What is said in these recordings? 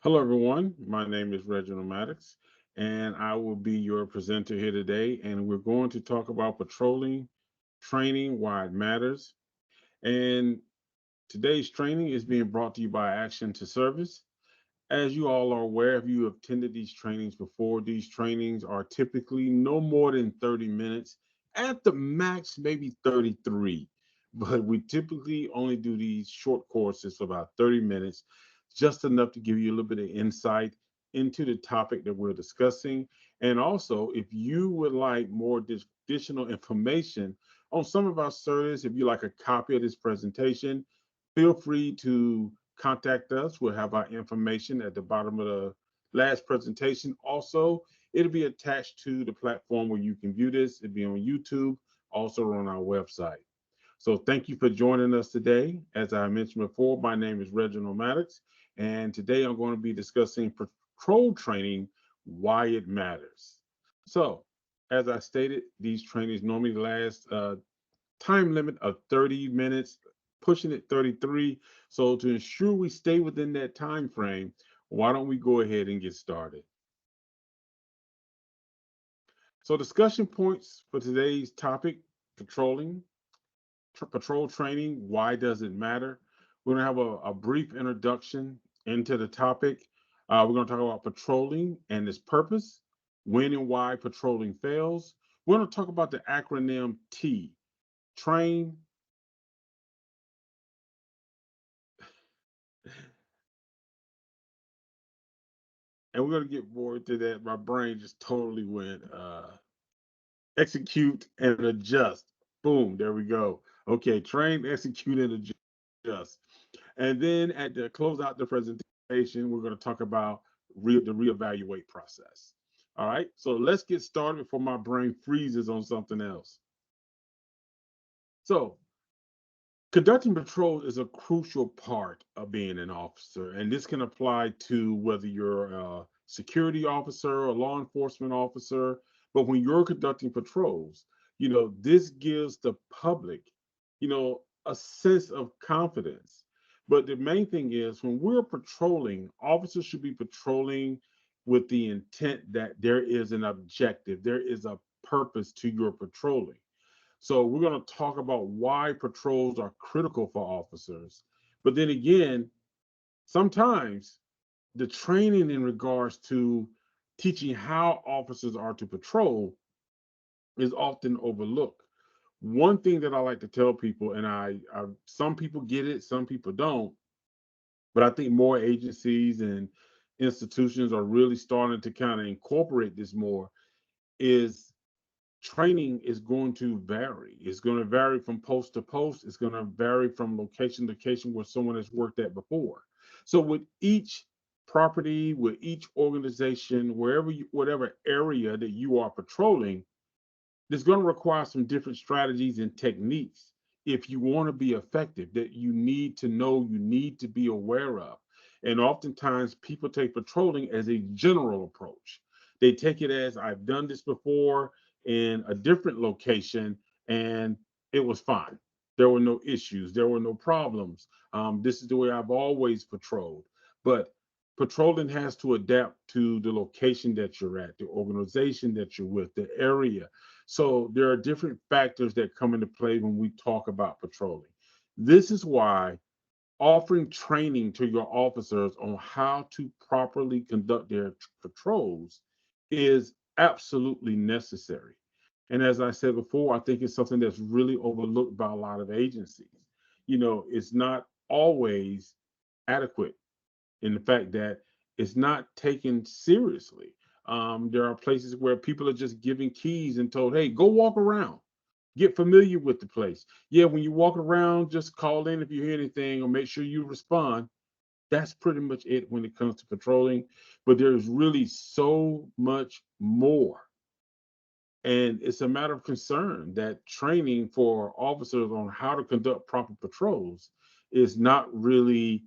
Hello, everyone. My name is Reginald Maddox, and I will be your presenter here today. And we're going to talk about patrolling training, why it matters. And today's training is being brought to you by Action to Service. As you all are aware, if you have attended these trainings before, these trainings are typically no more than 30 minutes, at the max, maybe 33. But we typically only do these short courses for about 30 minutes, just enough to give you a little bit of insight into the topic that we're discussing. And also, if you would like more additional information on some of our service, if you like a copy of this presentation, feel free to contact us. We'll have our information at the bottom of the last presentation. Also, it'll be attached to the platform where you can view this. It'll be on YouTube, also on our website. So thank you for joining us today. As I mentioned before, my name is Reginald Maddox, and today I'm going to be discussing patrol training, why it matters. So, as I stated, these trainings normally last time limit of 30 minutes, pushing it 33. So to ensure we stay within that time frame, why don't we go ahead and get started? So discussion points for today's topic, patrolling, patrol training, why does it matter? We're going to have a brief introduction into the topic. We're going to talk about patrolling and its purpose, when and why patrolling fails. We're going to talk about the acronym T, train, and we're going to get more into that. My brain just totally went execute and adjust. Boom, there we go. Okay, train, execute, and adjust. And then at the close out the presentation, we're going to talk about the reevaluate process. All right, so let's get started before my brain freezes on something else. So, conducting patrols is a crucial part of being an officer, and this can apply to whether you're a security officer, a law enforcement officer. But when you're conducting patrols, this gives the public, a sense of confidence. But the main thing is when we're patrolling, officers should be patrolling with the intent that there is an objective, there is a purpose to your patrolling. So we're going to talk about why patrols are critical for officers. But then again, sometimes the training in regards to teaching how officers are to patrol is often overlooked. One thing that I like to tell people, and some people get it, some people don't, but I think more agencies and institutions are really starting to kind of incorporate this more, is training is going to vary. It's going to vary from post to post. It's going to vary from location to location where someone has worked at before. So with each property, with each organization, whatever area that you are patrolling, it's going to require some different strategies and techniques if you want to be effective that you need to know, you need to be aware of. And oftentimes people take patrolling as a general approach. They take it as I've done this before in a different location and it was fine. There were no issues, there were no problems. This is the way I've always patrolled. But patrolling has to adapt to the location that you're at, the organization that you're with, the area. So there are different factors that come into play when we talk about patrolling. This is why offering training to your officers on how to properly conduct their patrols is absolutely necessary. And as I said before, I think it's something that's really overlooked by a lot of agencies. It's not always adequate in the fact that it's not taken seriously. There are places where people are just giving keys and told, hey, go walk around, get familiar with the place. Yeah, when you walk around, just call in if you hear anything or make sure you respond. That's pretty much it when it comes to patrolling. But there's really so much more. And it's a matter of concern that training for officers on how to conduct proper patrols is not really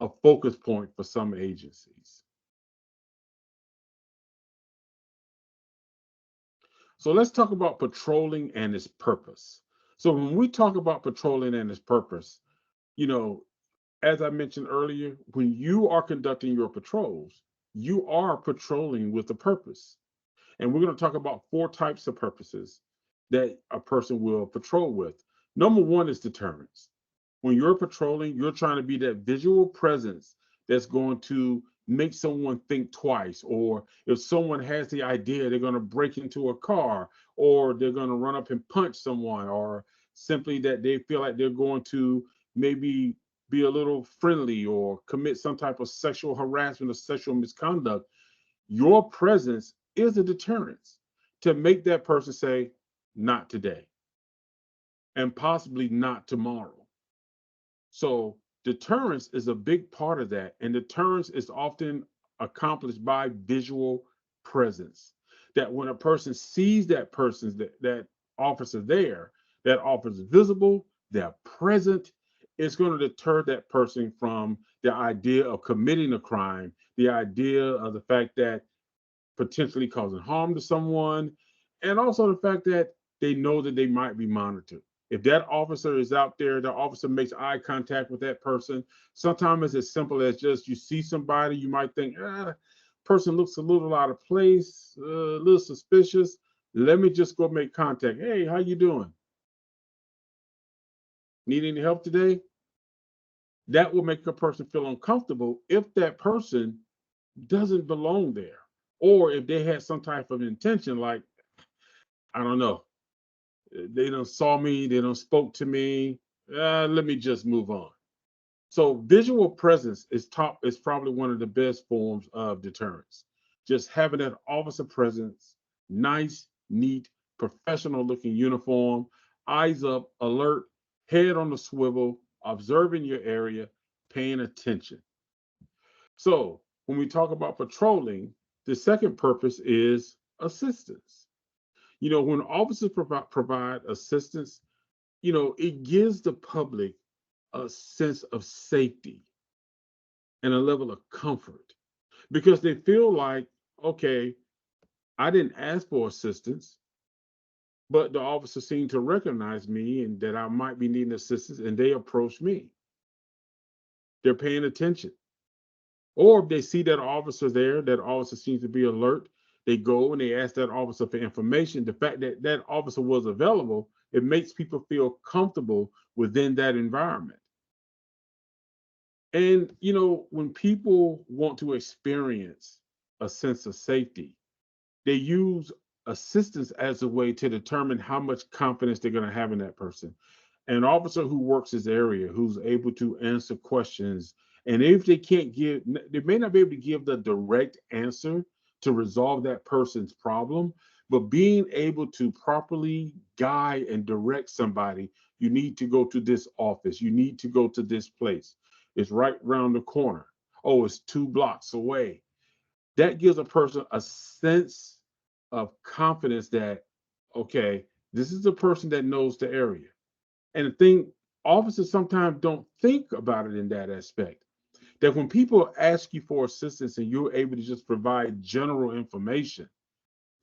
a focus point for some agencies. So let's talk about patrolling and its purpose. So when we talk about patrolling and its purpose, you know, As I mentioned earlier, when you are conducting your patrols, you are patrolling with a purpose. And we're going to talk about four types of purposes that a person will patrol with. Number one is deterrence. When you're patrolling, you're trying to be that visual presence that's going to make someone think twice. Or if someone has the idea they're going to break into a car, or they're going to run up and punch someone, or simply that they feel like they're going to maybe be a little friendly or commit some type of sexual harassment or sexual misconduct, your presence is a deterrence to make that person say, not today, and possibly not tomorrow. So deterrence is a big part of that. And deterrence is often accomplished by visual presence. That when a person sees that officer there, that officer is visible, they're present, it's going to deter that person from the idea of committing a crime, the idea of the fact that potentially causing harm to someone, and also the fact that they know that they might be monitored. If that officer is out there, the officer makes eye contact with that person. Sometimes it's as simple as just you see somebody, you might think, person looks a little out of place, a little suspicious. Let me just go make contact. Hey, how you doing? Need any help today? That will make a person feel uncomfortable if that person doesn't belong there, or if they had some type of intention, like I don't know, they don't saw me, they don't spoke to me. Let me just move on. So visual presence is probably one of the best forms of deterrence. Just having that officer presence, nice, neat, professional looking uniform, eyes up, alert, head on the swivel, observing your area, paying attention. So when we talk about patrolling, the second purpose is assistance. When officers provide assistance, it gives the public a sense of safety and a level of comfort because they feel like, okay, I didn't ask for assistance, but the officer seemed to recognize me and that I might be needing assistance, and they approach me. They're paying attention. Or if they see that officer there, that officer seems to be alert, they go and they ask that officer for information. The fact that that officer was available, it makes people feel comfortable within that environment. And, when people want to experience a sense of safety, they use assistance as a way to determine how much confidence they're going to have in that person. An officer who works his area, who's able to answer questions, and if they can't give, they may not be able to give the direct answer to resolve that person's problem, but being able to properly guide and direct somebody, you need to go to this office, you need to go to this place. It's right around the corner. Oh, it's 2 blocks away. That gives a person a sense of confidence that, okay, this is a person that knows the area. And the thing, officers sometimes don't think about it in that aspect. That when people ask you for assistance and you're able to just provide general information,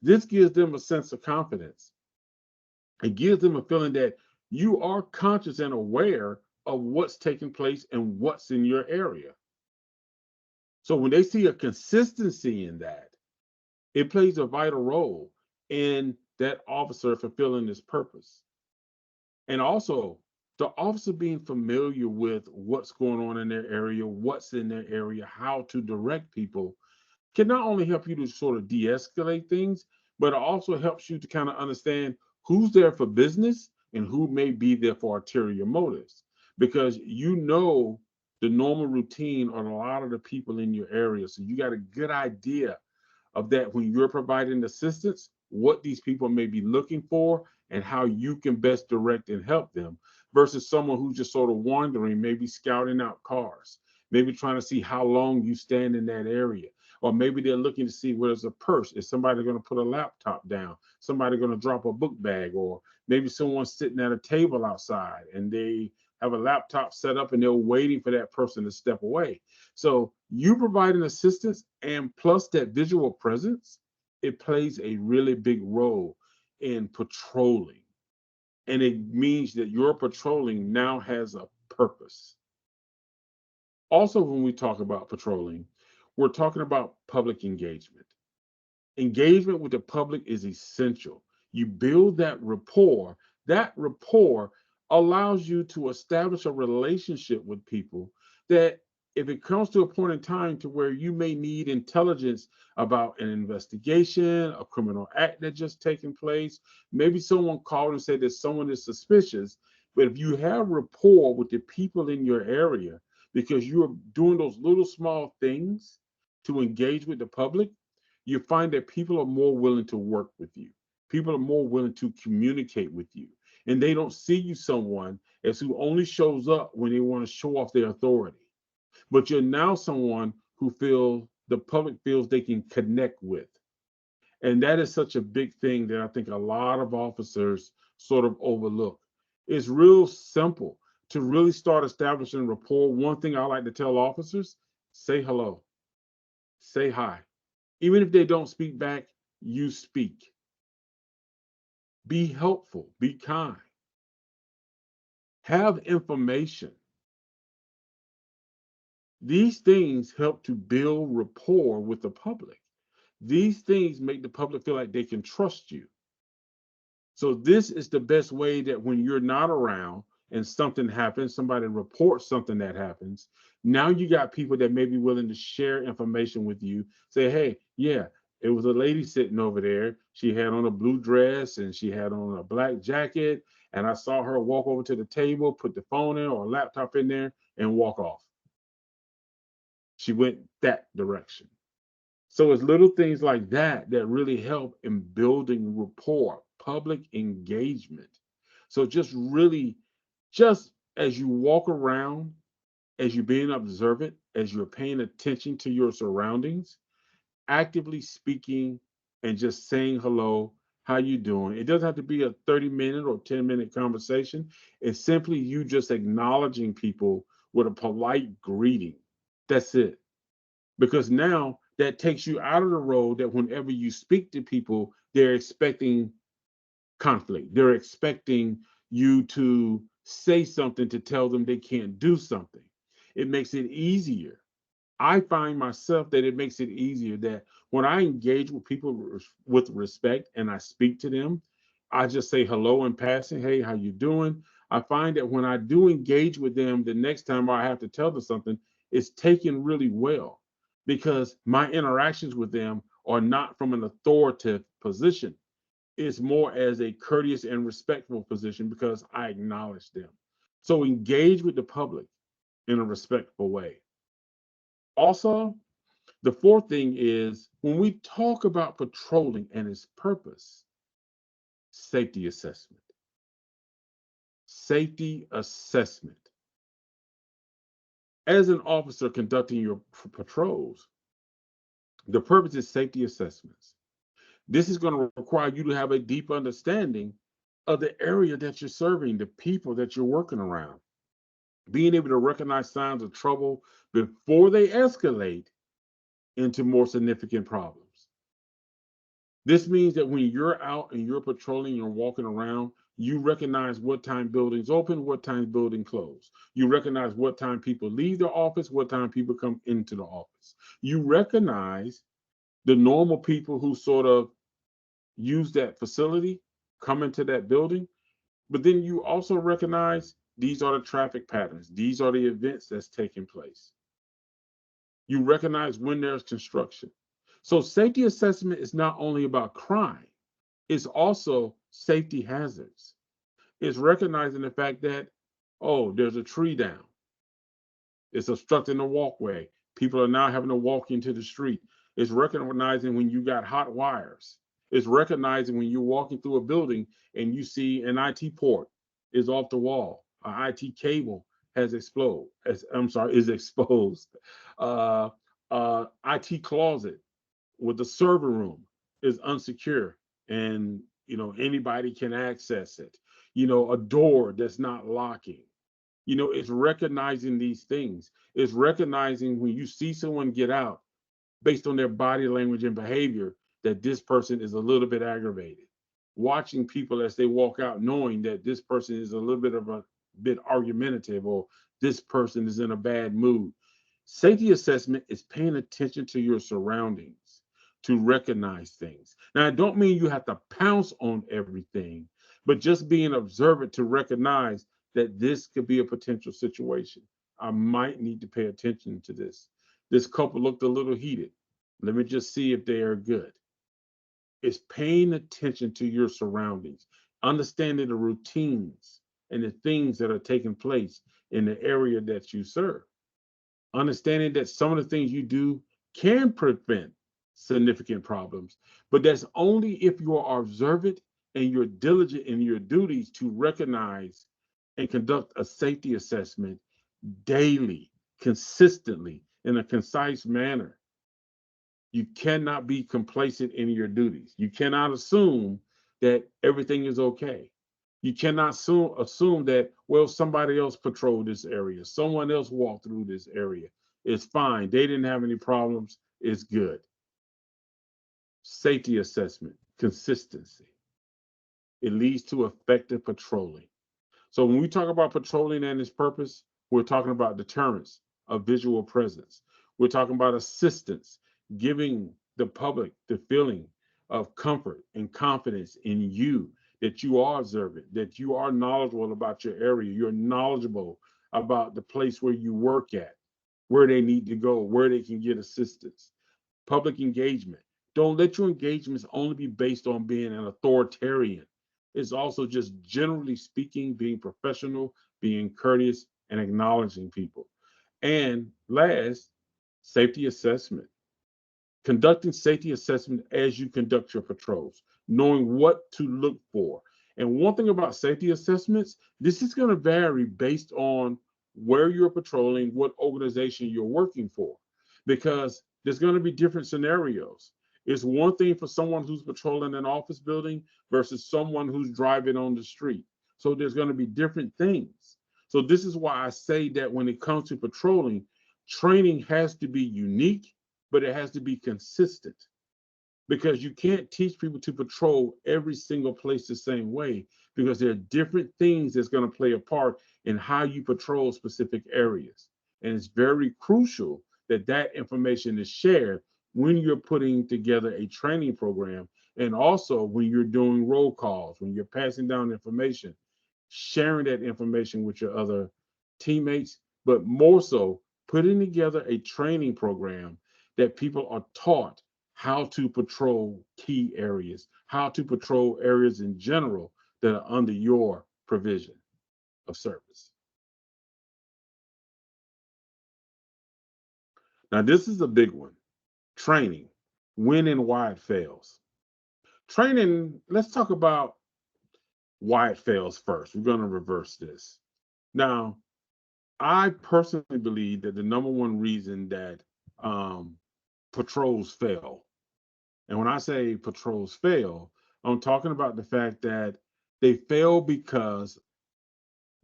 this gives them a sense of confidence. It gives them a feeling that you are conscious and aware of what's taking place and what's in your area. So when they see a consistency in that, it plays a vital role in that officer fulfilling his purpose. And also, the officer being familiar with what's going on in their area, what's in their area, how to direct people can not only help you to sort of de escalate things, but it also helps you to kind of understand who's there for business and who may be there for ulterior motives. Because the normal routine on a lot of the people in your area. So you got a good idea of that when you're providing assistance, what these people may be looking for and how you can best direct and help them versus someone who's just sort of wandering, maybe scouting out cars, maybe trying to see how long you stand in that area. Or maybe they're looking to see where's a purse. Is somebody going to put a laptop down? Somebody going to drop a book bag? Or maybe someone's sitting at a table outside and they have a laptop set up and they're waiting for that person to step away. So you providing assistance and plus that visual presence, it plays a really big role in patrolling. And it means that your patrolling now has a purpose. Also, when we talk about patrolling, we're talking about public engagement. Engagement with the public is essential. You build that rapport. That rapport allows you to establish a relationship with people that if it comes to a point in time to where you may need intelligence about an investigation, a criminal act that just taken place, maybe someone called and said that someone is suspicious, but if you have rapport with the people in your area because you're doing those little small things to engage with the public, you find that people are more willing to work with you. People are more willing to communicate with you. And they don't see you someone as who only shows up when they want to show off their authority. But you're now someone who feels the public feels they can connect with. And that is such a big thing that I think a lot of officers sort of overlook. It's real simple to really start establishing rapport. One thing I like to tell officers, say hello, say hi. Even if they don't speak back, you speak. Be helpful, be kind, have information. These things help to build rapport with the public. These things make the public feel like they can trust you. So this is the best way that when you're not around and something happens, somebody reports something that happens. Now you got people that may be willing to share information with you. Say, hey, yeah, it was a lady sitting over there. She had on a blue dress and she had on a black jacket. And I saw her walk over to the table, put the phone in or a laptop in there and walk off. She went that direction. So it's little things like that that really help in building rapport, public engagement. So just really, just as you walk around, as you're being observant, as you're paying attention to your surroundings, actively speaking and just saying hello, how you doing? It doesn't have to be a 30-minute or 10-minute conversation. It's simply you just acknowledging people with a polite greeting. That's it, because now that takes you out of the road that whenever you speak to people, they're expecting conflict. They're expecting you to say something to tell them they can't do something. It makes it easier. I find myself that it makes it easier that when I engage with people with respect and I speak to them, I just say hello in passing. Hey, how you doing? I find that when I do engage with them, the next time I have to tell them something, it's taken really well because my interactions with them are not from an authoritative position. It's more as a courteous and respectful position because I acknowledge them. So engage with the public in a respectful way. Also, the fourth thing is when we talk about patrolling and its purpose, safety assessment. Safety assessment. As an officer conducting your patrols, the purpose is safety assessments. This is going to require you to have a deep understanding of the area that you're serving, the people that you're working around, being able to recognize signs of trouble before they escalate into more significant problems. This means that when you're out and you're patrolling, you're walking around, you recognize what time buildings open, what time buildings close. You recognize what time people leave the office, what time people come into the office. You recognize the normal people who sort of use that facility, come into that building, but then you also recognize these are the traffic patterns, these are the events that's taking place. You recognize when there's construction. So safety assessment is not only about crime, it's also safety hazards. It's recognizing the fact that, oh, there's a tree down. It's obstructing the walkway. People are now having to walk into the street. It's recognizing when you got hot wires. It's recognizing when you're walking through a building and you see an IT port is off the wall, an IT cable has exploded. I'm sorry, is exposed. Uh, IT closet with the server room is unsecure and anybody can access it. A door that's not locking. It's recognizing these things. It's recognizing when you see someone get out based on their body language and behavior that this person is a little bit aggravated. Watching people as they walk out, knowing that this person is a little bit argumentative or this person is in a bad mood. Safety assessment is paying attention to your surroundings to recognize things. Now, I don't mean you have to pounce on everything, but just being observant to recognize that this could be a potential situation. I might need to pay attention to this. This couple looked a little heated. Let me just see if they are good. It's paying attention to your surroundings, understanding the routines and the things that are taking place in the area that you serve, understanding that some of the things you do can prevent significant problems, but that's only if you are observant and you're diligent in your duties to recognize and conduct a safety assessment daily, consistently, in a concise manner. You cannot be complacent in your duties. You cannot assume that everything is okay. You cannot assume that, well, somebody else patrolled this area, someone else walked through this area. It's fine. They didn't have any problems. It's good. Safety assessment, consistency. It leads to effective patrolling. So when we talk about patrolling and its purpose, we're talking about deterrence, a visual presence. We're talking about assistance, giving the public the feeling of comfort and confidence in you, that you are observant, that you are knowledgeable about your area, you're knowledgeable about the place where you work at, where they need to go, where they can get assistance. Public engagement. Don't let your engagements only be based on being an authoritarian. It's also just generally speaking, being professional, being courteous, and acknowledging people. And last, safety assessment. Conducting safety assessment as you conduct your patrols, knowing what to look for. And one thing about safety assessments, this is going to vary based on where you're patrolling, what organization you're working for, because there's going to be different scenarios. It's one thing for someone who's patrolling an office building versus someone who's driving on the street. So there's going to be different things. So this is why I say that when it comes to patrolling, training has to be unique, but it has to be consistent, because you can't teach people to patrol every single place the same way, because there are different things that's going to play a part in how you patrol specific areas. And it's very crucial that that information is shared when you're putting together a training program, and also when you're doing roll calls, when you're passing down information, sharing that information with your other teammates, but more so putting together a training program that people are taught how to patrol key areas, how to patrol areas in general that are under your provision of service. Now, this is a big one. Training, when and why it fails. Training, let's talk about why it fails first. We're going to reverse this. Now, I personally believe that the number one reason that um, patrols fail, and when I say patrols fail, I'm talking about the fact that they fail because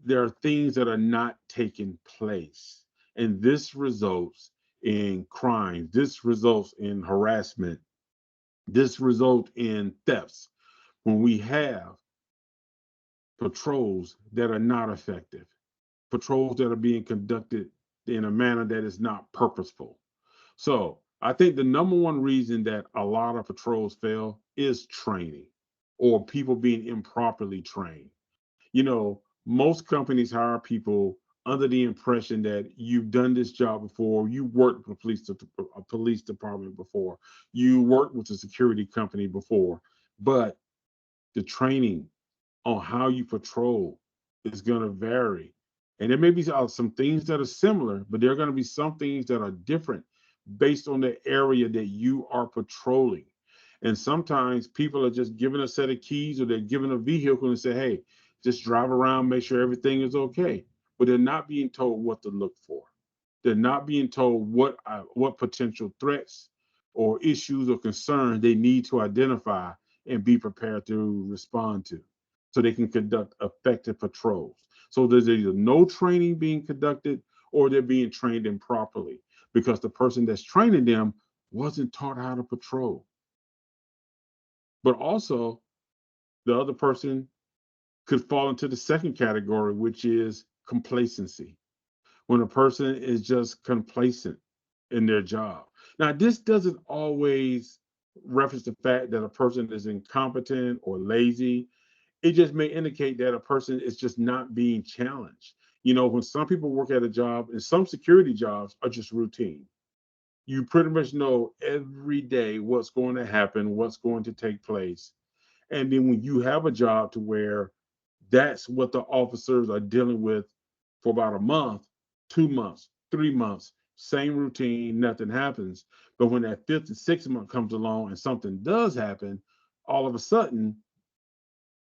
there are things that are not taking place. And this results in crime. This results in harassment. This results in thefts when we have patrols that are not effective, patrols that are being conducted in a manner that is not purposeful. So I think the number one reason that a lot of patrols fail is training, or people being improperly trained. Most companies hire people under the impression that you've done this job before, you worked with a police department before, you worked with a security company before, but the training on how you patrol is going to vary. And there may be some things that are similar, but there are going to be some things that are different based on the area that you are patrolling. And sometimes people are just given a set of keys, or they're given a vehicle and say, hey, just drive around, make sure everything is okay. But they're not being told what to look for. They're not being told what potential threats or issues or concerns they need to identify and be prepared to respond to, so they can conduct effective patrols. So there's either no training being conducted, or they're being trained improperly because the person that's training them wasn't taught how to patrol. But also, the other person could fall into the second category, which is complacency. when a person is just complacent in their job. Now, this doesn't always reference the fact that a person is incompetent or lazy. It just may indicate that a person is just not being challenged. When some people work at a job, and some security jobs are just routine. You pretty much know every day what's going to happen, what's going to take place. And then when you have a job to where that's what the officers are dealing with for about a month, 2 months, 3 months, same routine, nothing happens. But when that fifth and sixth month comes along and something does happen, all of a sudden,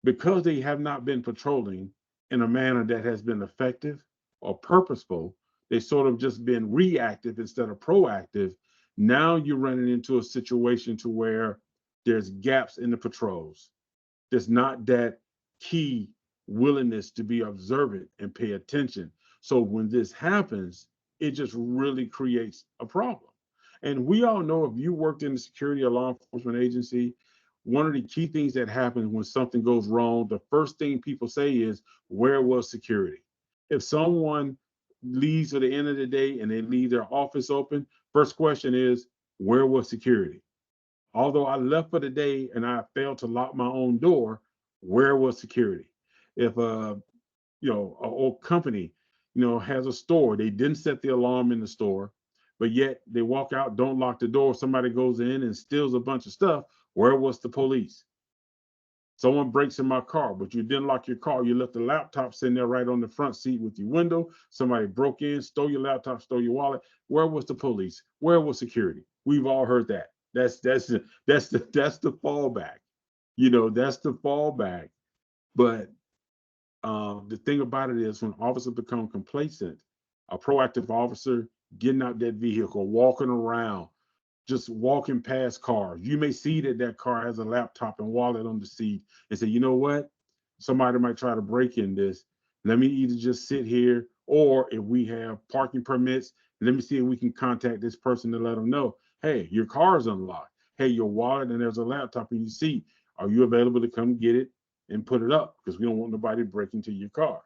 because they have not been patrolling in a manner that has been effective or purposeful, they sort of just been reactive instead of proactive. Now you're running into a situation to where there's gaps in the patrols. There's not that key willingness to be observant and pay attention. So when this happens, it just really creates a problem. And we all know, if you worked in the security or law enforcement agency, one of the key things that happens when something goes wrong, the first thing people say is, where was security? If someone leaves at the end of the day and they leave their office open, first question is, where was security? Although I left for the day and I failed to lock my own door, where was security? If a old company, has a store, they didn't set the alarm in the store, but yet they walk out, don't lock the door, somebody goes in and steals a bunch of stuff, where was the police? Someone breaks in my car, but you didn't lock your car. You left the laptop sitting there right on the front seat with your window. Somebody broke in, stole your laptop, stole your wallet. Where was the police? Where was security? We've all heard that. That's the fallback. That's the fallback. But the thing about it is, when officers become complacent, a proactive officer getting out that vehicle, walking around, just walking past cars. You may see that that car has a laptop and wallet on the seat and say, you know what? Somebody might try to break in this. Let me either just sit here, or if we have parking permits, let me see if we can contact this person to let them know, hey, your car is unlocked. Hey, your wallet and there's a laptop in your seat. Are you available to come get it and put it up? Because we don't want nobody breaking into your car.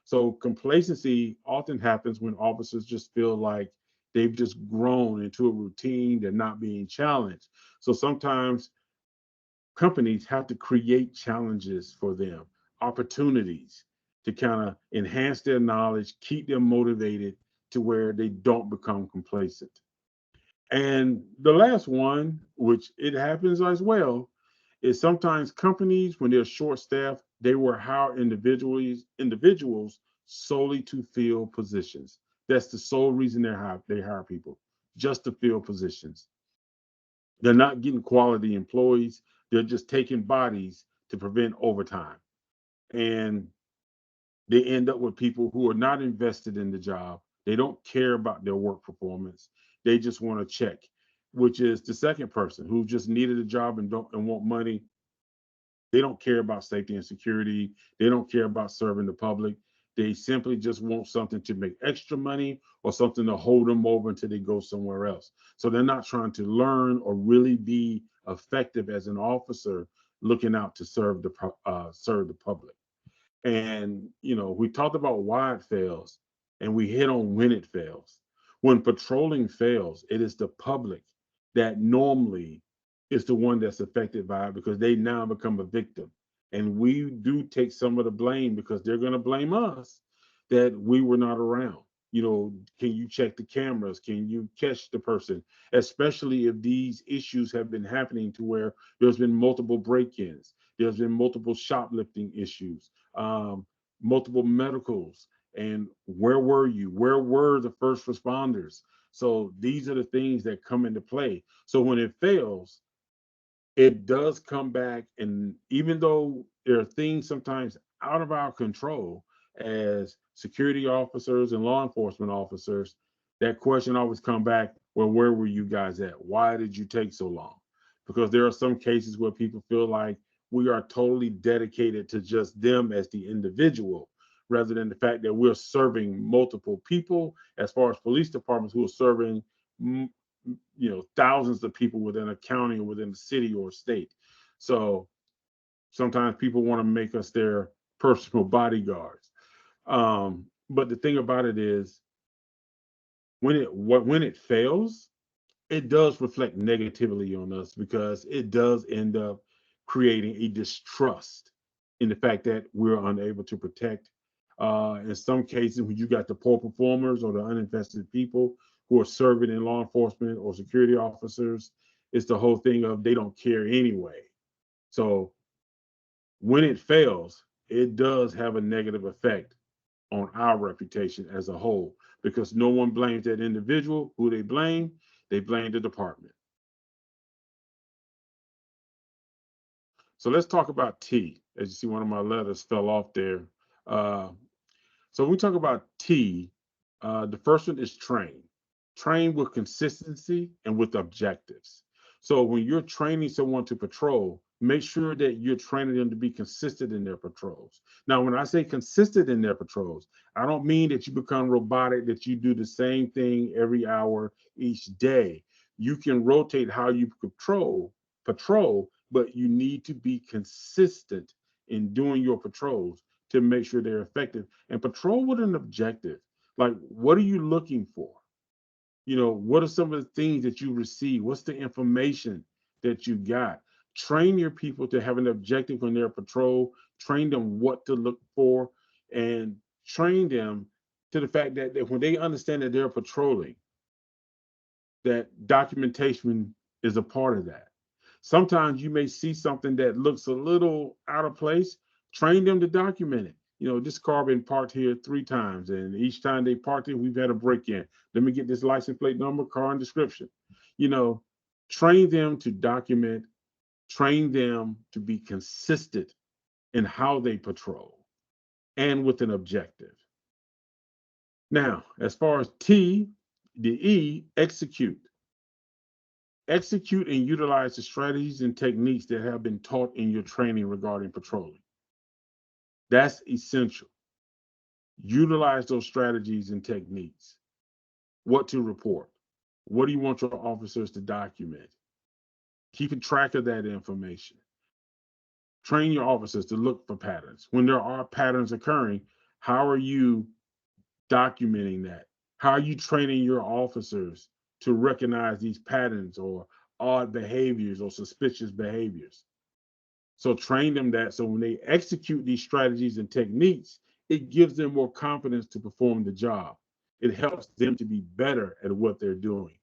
So complacency often happens when officers just feel like they've just grown into a routine, they're not being challenged. So sometimes companies have to create challenges for them, opportunities to kind of enhance their knowledge, keep them motivated to where they don't become complacent. And the last one, which it happens as well, is sometimes companies, when they're short staffed, they will hire individuals solely to fill positions. That's the sole reason they hire people, just to fill positions. They're not getting quality employees. They're just taking bodies to prevent overtime. And they end up with people who are not invested in the job. They don't care about their work performance. They just want to check, which is the second person who just needed a job and want money. They don't care about safety and security. They don't care about serving the public. They simply just want something to make extra money or something to hold them over until they go somewhere else. So they're not trying to learn or really be effective as an officer looking out to serve the public. And we talked about why it fails, and we hit on when it fails. When patrolling fails, it is the public that normally is the one that's affected by it, because they now become a victim. And we do take some of the blame, because they're going to blame us that we were not around. Can you check the cameras? Can you catch the person? Especially if these issues have been happening to where there's been multiple break-ins, there's been multiple shoplifting issues, multiple medicals. And where were you? Where were the first responders? So these are the things that come into play. So when it fails, it does come back. And even though there are things sometimes out of our control as security officers and law enforcement officers, that question always come back, well, where were you guys at? Why did you take so long? Because there are some cases where people feel like we are totally dedicated to just them as the individual, rather than the fact that we're serving multiple people, as far as police departments who are serving thousands of people within a county or within a city or a state. So sometimes people want to make us their personal bodyguards. But the thing about it is, When it fails, it does reflect negatively on us because it does end up creating a distrust in the fact that we're unable to protect. In some cases, when you got the poor performers or the uninvested people who are serving in law enforcement or security officers, it's the whole thing of they don't care anyway. So when it fails, it does have a negative effect on our reputation as a whole because no one blames that individual. Who they blame? They blame the department. So let's talk about T. As you see, one of my letters fell off there. Uh, so when we talk about T, the first one is train. Train with consistency and with objectives. So when you're training someone to patrol, make sure that you're training them to be consistent in their patrols. Now, when I say consistent in their patrols, I don't mean that you become robotic, that you do the same thing every hour each day. You can rotate how you patrol, but you need to be consistent in doing your patrols to make sure they're effective and patrol with an objective. Like, what are you looking for? What are some of the things that you receive? What's the information that you got? Train your people to have an objective on their patrol, train them what to look for, and train them to the fact that when they understand that they're patrolling, that documentation is a part of that. Sometimes you may see something that looks a little out of place. Train them to document it. This car been parked here 3 times, and each time they parked it, we've had a break-in. Let me get this license plate number, car, and description. You know, Train them to document. Train them to be consistent in how they patrol and with an objective. Now, as far as T, the E, execute. Execute and utilize the strategies and techniques that have been taught in your training regarding patrolling. That's essential. Utilize those strategies and techniques. What to report? What do you want your officers to document? Keeping track of that information. Train your officers to look for patterns. When there are patterns occurring, how are you documenting that? How are you training your officers to recognize these patterns or odd behaviors or suspicious behaviors? So train them that so when they execute these strategies and techniques, it gives them more confidence to perform the job. It helps them to be better at what they're doing.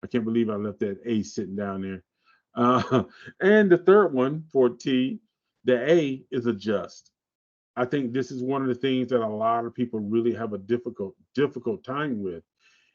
I can't believe I left that A sitting down there. Uh, and the third one for T, the A is adjust. I think this is one of the things that a lot of people really have a difficult time with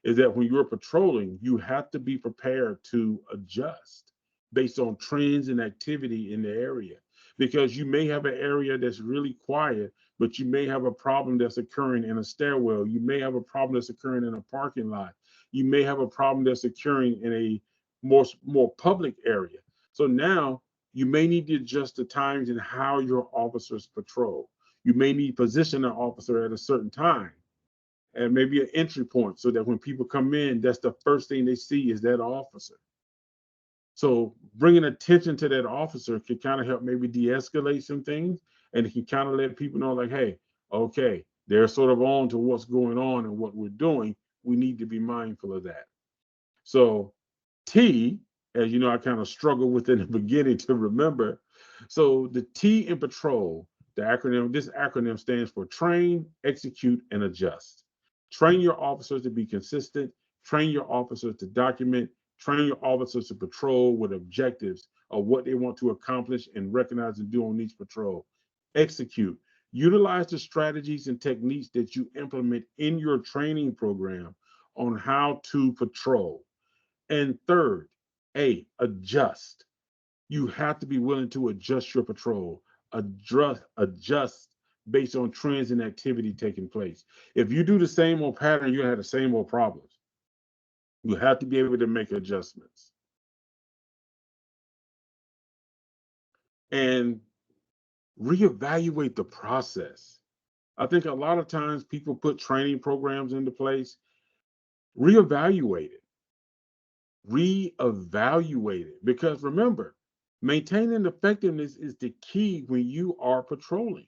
is that when you're patrolling, you have to be prepared to adjust based on trends and activity in the area. Because you may have an area that's really quiet, but you may have a problem that's occurring in a stairwell. You may have a problem that's occurring in a parking lot. You may have a problem that's occurring in a more public area. So now you may need to adjust the times and how your officers patrol. You may need to position an officer at a certain time and maybe an entry point so that when people come in, that's the first thing they see is that officer. So bringing attention to that officer can kind of help maybe de-escalate some things, and it can kind of let people know like, hey, okay, they're sort of on to what's going on and what we're doing. We need to be mindful of that. So T, as you know, I kind of struggled with in the beginning to remember. So the T in patrol, this acronym stands for train, execute, and adjust. Train your officers to be consistent, train your officers to document, train your officers to patrol with objectives of what they want to accomplish and recognize and do on each patrol. Execute. Utilize the strategies and techniques that you implement in your training program on how to patrol. And third, A, adjust. You have to be willing to adjust your patrol, adjust based on trends and activity taking place. If you do the same old pattern, you have the same old problems. You have to be able to make adjustments. And reevaluate the process. I think a lot of times people put training programs into place, reevaluate it. Reevaluate it. Because remember, maintaining effectiveness is the key when you are patrolling.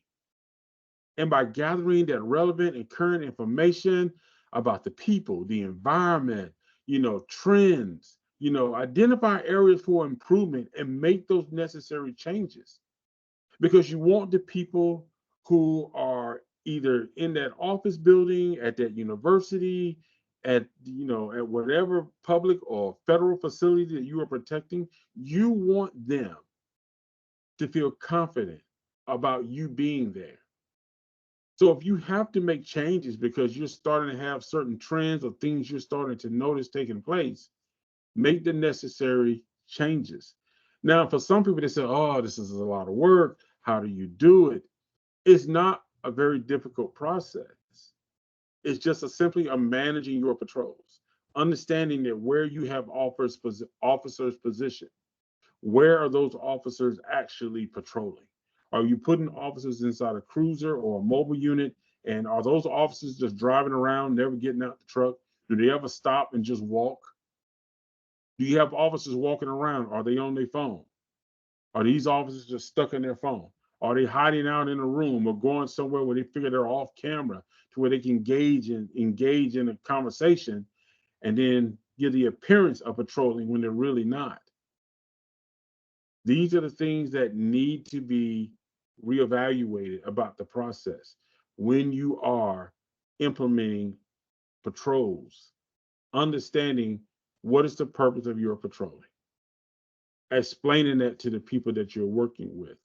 And by gathering that relevant and current information, about the people, the environment, trends, identify areas for improvement and make those necessary changes, because you want the people who are either in that office building, at that university, at whatever public or federal facility that you are protecting, you want them to feel confident about you being there. So if you have to make changes because you're starting to have certain trends or things you're starting to notice taking place, make the necessary changes. Now, for some people, they say, oh, this is a lot of work. How do you do it? It's not a very difficult process. It's just simply a managing your patrols, understanding that where you have officers positioned, where are those officers actually patrolling? Are you putting officers inside a cruiser or a mobile unit? And are those officers just driving around, never getting out the truck? Do they ever stop and just walk? Do you have officers walking around? Are they on their phone? Are these officers just stuck in their phone? Are they hiding out in a room or going somewhere where they figure they're off camera to where they can engage in a conversation and then give the appearance of patrolling when they're really not? These are the things that need to be reevaluated about the process when you are implementing patrols, understanding what is the purpose of your patrolling, explaining that to the people that you're working with,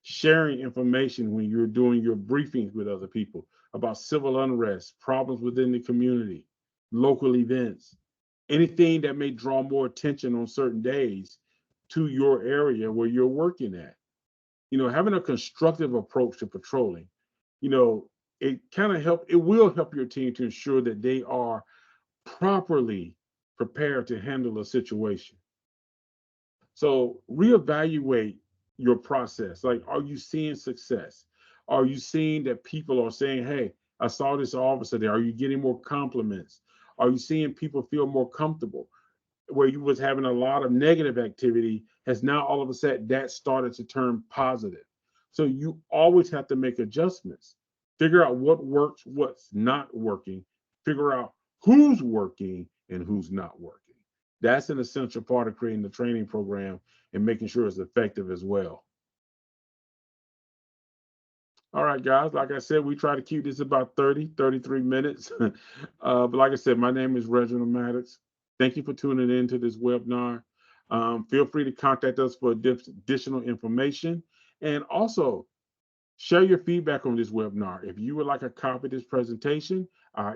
sharing information when you're doing your briefings with other people about civil unrest, problems within the community, local events, anything that may draw more attention on certain days to your area where you're working at. Having a constructive approach to patrolling, you know, it will help your team to ensure that they are properly prepared to handle a situation. So reevaluate your process. Like, are you seeing success? Are you seeing that people are saying, hey, I saw this officer there? Are you getting more compliments? Are you seeing people feel more comfortable? Where you was having a lot of negative activity has now all of a sudden that started to turn positive. So you always have to make adjustments. Figure out what works, what's not working. Figure out who's working and who's not working. That's an essential part of creating the training program and making sure it's effective as well. All right, guys, like I said, we try to keep this about 30, 33 minutes. But like I said, my name is Reginald Maddox. Thank you for tuning in to this webinar. Feel free to contact us for additional information. And also, share your feedback on this webinar. If you would like a copy of this presentation,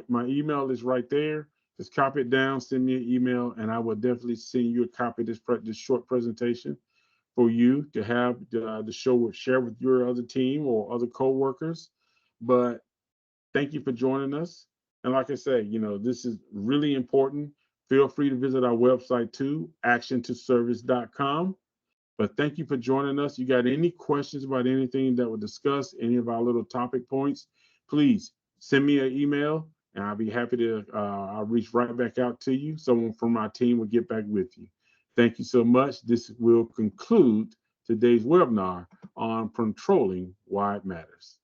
my email is right there. Just copy it down, send me an email, and I will definitely send you a copy of this short presentation for you to have the show share with your other team or other coworkers. But thank you for joining us. And like I say, this is really important. Feel free to visit our website too, actiontoservice.com. But thank you for joining us. You got any questions about anything that we discussed, any of our little topic points, please send me an email and I'll be happy to, I'll reach right back out to you. Someone from our team will get back with you. Thank you so much. This will conclude today's webinar on controlling why it matters.